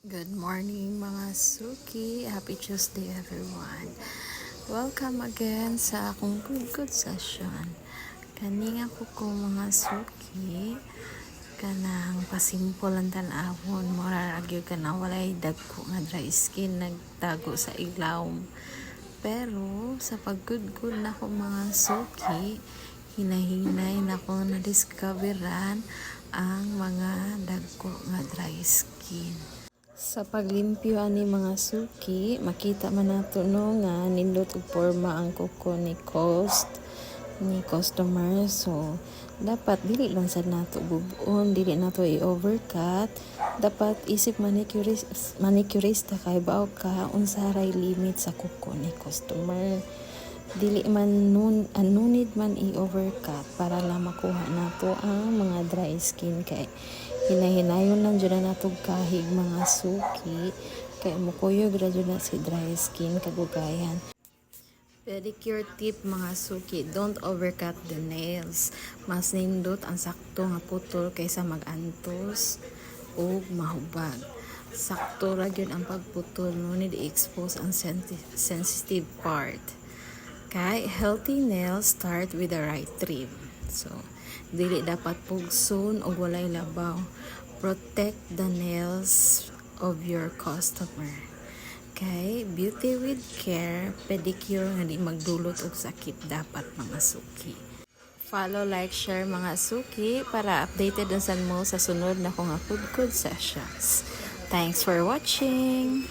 Good morning mga suki. Happy Tuesday everyone. Welcome again sa akong good session. Kaning ako ko mga suki kanang pasimple ang tan-awon mura agyo kana walay dagko nga dry skin nagtago sa ilawom. Pero sa paggood na ko mga suki, hinahinay na ko na discoveran ang mga dagko nga dry skin. Sa paglimpyo ani mga suki, makita man nato no nga nindot og porma ang kuko ni customer. So dapat dili lang sad nato bubon, dili nato i-overcut. Dapat isip manicurista kay bao ka unsa ray limit sa kuko ni customer. Dili man nunid man i-overcut para lang makuha nato ang mga dry skin kay hinahinayon lang dyan na natong kahig mga suki kay mukuyog ra dyan na si dry skin kagugayan. Pedicure tip mga suki, don't overcut the nails. Mas nindot ang sakto nga putol kaysa magantos o mahubag. Sakto ra yun ang pagputol, no need i-expose ang sensitive part. Kay healthy nails start with the right trim. So dili dapat pugson o walay labaw. Protect the nails of your customer. Okay, beauty with care, pedicure nga di magdulot og sakit dapat mga suki. Follow, like, share mga suki para updated sa mo sa sunod na kong good sessions. Thanks for watching.